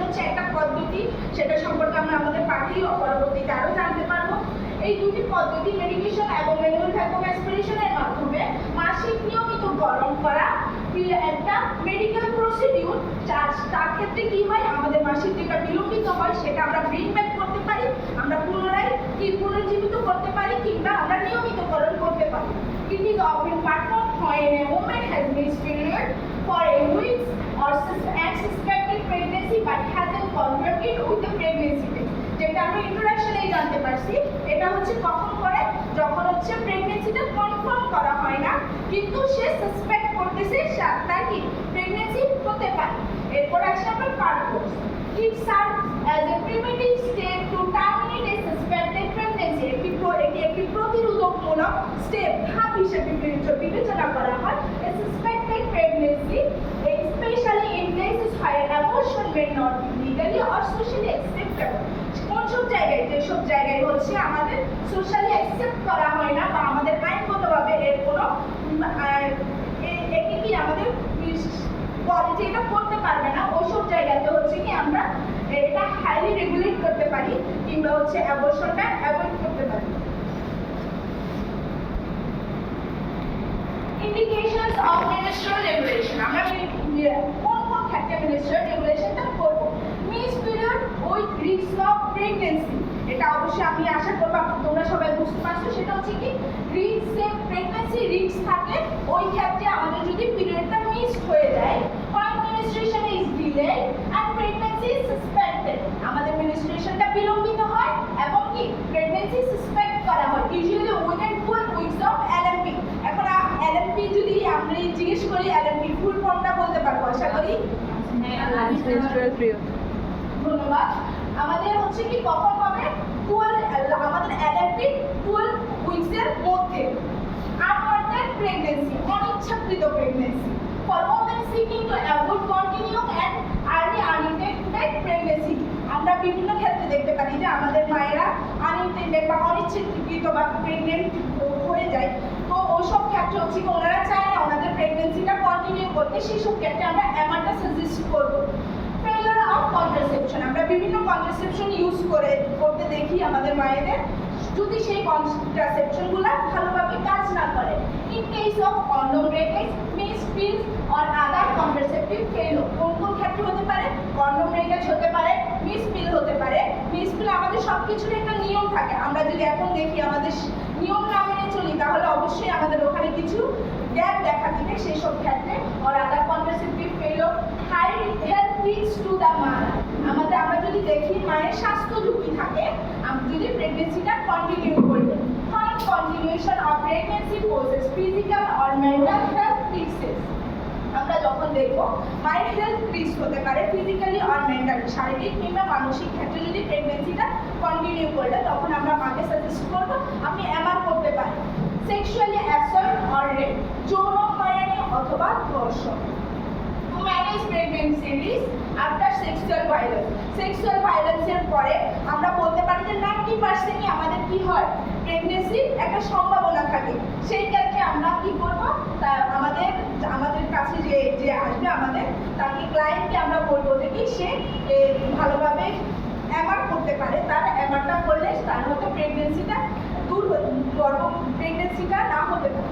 হচ্ছে একটা পদ্ধতি, সেটা সম্পর্কে আমরা আমাদের পাঠেই পরবর্তীতে আরও জানতে পারবো। এই দুটি পদ্ধতি মেডিকেশন এবং ম্যানুয়াল ভ্যাকুয়াম অ্যাসপিরেশনের মাধ্যমে মাসিক নিয়মিত গরম করা একটা মেডিকেল প্রসিডিউর, তার ক্ষেত্রে কি হয়, আমাদের মাসিক যেটা বিলম্বিত হয় সেটা আমরা ব্রিং ব্যাক করতে পারি, আমরা পুনরায় পুনর্জীবিত করতে পারি, কিংবা আমরা নিয়মিতকরণ করতে পারি। It is often performed when a woman has miscarried for a week or suspected pregnancy but hasn't confirmed it with the pregnancy test. যেটা আমরা ইন্ট্রোডাকশনেই জানতে পারছি, এটা হচ্ছে কখন করে, যখন হচ্ছে প্রেগনেন্সিটা কনফার্ম করা হয় না কিন্তু সে সাসপেক্ট করতেছে তার কি প্রেগনেন্সি হতে পারে। এরপর আসে আমরা purpose. It serves as a primitive step to terminate a suspected pregnancy. একটি প্রতিরোধকমূলক স্টেপ ধাপ হিসেবে বিবেচনা করা হয়। A suspected pregnancy, especially in places where abortion may not be legally or socially acceptable. কোন সব জায়গায়, যেসব জায়গায় হচ্ছে আমাদের সোশ্যালি অ্যাকসেপ্ট করা হয় না বা আমাদের আইনগতভাবে এর কোনো একে কি আমাদের বলে যে এটা করতে পারবে না, ওইসব জায়গাতে হচ্ছে কি আমরা এটা হাইলি রেগুলেট করতে পারি কিংবা হচ্ছে অ্যাবর্শনটা অ্যাভয়েড করতে পারি। ইন্ডিকেশনস অফ menstrual regulation, আমরা কোন কোন ক্ষেত্রে menstrual regulationটা করব। Miss period with risk of pregnancy, এটা অবশ্যই আমি আশা করব তোমরা সবাই বুঝতে পারছো। সেটা হচ্ছে কি রিস্ক, প্রেগন্যান্সি রিস্ক থাকে ওই ক্ষেত্রে আমাদের যদি পিরিয়ডটা মিস হয়ে যায়, when menstruation is delayed and pregnancy is suspected, আমাদের menstruationটা বিলম্বিত হয় এবং কি প্রেগন্যান্সি সাসপেক্ট করা হয় usually within 12 weeks of LMP। এখন LMP যদি আমরা জিজ্ঞেস করি LMP ফুল ফর্মটা বলতে পারবো আশা করি? ধন্যবাদ। আমাদের হচ্ছে কি কখন হবে 12, আমাদের LMP 12 উইকস এর মধ্যে। আনওয়ান্টেড প্রেগন্যান্সি, অনিচ্ছাকৃত pregnancy, for women seeking to avoid continuing and early unintended pregnancy, আমরা বিভিন্ন ক্ষেত্রে দেখতে পারি যে আমাদের মায়েরা আনইনটেন্ডেড বা অনিচ্ছাকৃত বা প্রেগনেন্ট হয়ে যায়। তো ওইসব ক্ষেত্রে হচ্ছে কি ওনারা চায় না ওনাদের প্রেগনেন্সিটা কন্টিনিউ করতে, সেইসব ক্ষেত্রে আমরা এমারটা সাজেস্ট করব। ফেলার অফ কন্ট্রাসেপশন, আমরা বিভিন্ন কন্ট্রাসেপশন ইউজ করতে দেখি আমাদের মায়েদের, যদি সেই কন্ট্রাসেপশনগুলো ভালোভাবে কাজ না করে। In case of condom breakage, missed pills or other contraceptive failure, কোন কোন ক্ষেত্রে হতে পারে, কন্ডম ব্রেকেজ হতে পারে, মিসফিল হতে পারে। মিসফিল আমাদের সব কিছুর একটা নিয়ম থাকে, আমরা যদি এখন দেখি আমাদের নিয়ম না মেনে চলি তাহলে অবশ্যই আমাদের ওখানে কিছু গ্যাপ দেখা দিবে, সেই সব ক্ষেত্রে or other contraceptive failure. High health risk to the mother, আমরা যদি দেখি মায়ের স্বাস্থ্য ঝুঁকি থাকে যদি প্রেগনেন্সিটা কন্টিনিউ করবে। Fine continuation of pregnancy poses physical or mental health risks, আমরা যখন দেখবো মায়ের হেলথ রিস্ক হতে পারে ফিজিক্যালি অর মেন্টালি, শারীরিক কিংবা মানসিক ক্ষেত্রে যদি প্রেগনেন্সিটা কন্টিনিউ করলে তখন আমরা মাকে সাজেস্ট করবো আপনি এমআর করতে পারেন। সেক্সুয়ালি অ্যাসল্ট অর রেপ, যৌন হয়রানি অথবা ধর্ষণ। To manage pregnancy risk after sexual violence, sexual ভায়োলেন্সের পরে আমরা বলতে পারি যে 90%ই আমাদের কি হয় প্রেগনেন্সির একটা সম্ভাবনা থাকে। সেই ক্ষেত্রে আমরা কি করব, আমাদের কাছে যে আসবে আমাদের তাকে ক্লায়েন্টকে আমরা বলবো যে কি সে ভালোভাবে এমার করতে পারে, তার এমারটা করলে তার হয়তো প্রেগনেন্সিটা প্রেগনেন্সিটা না হতে পারে।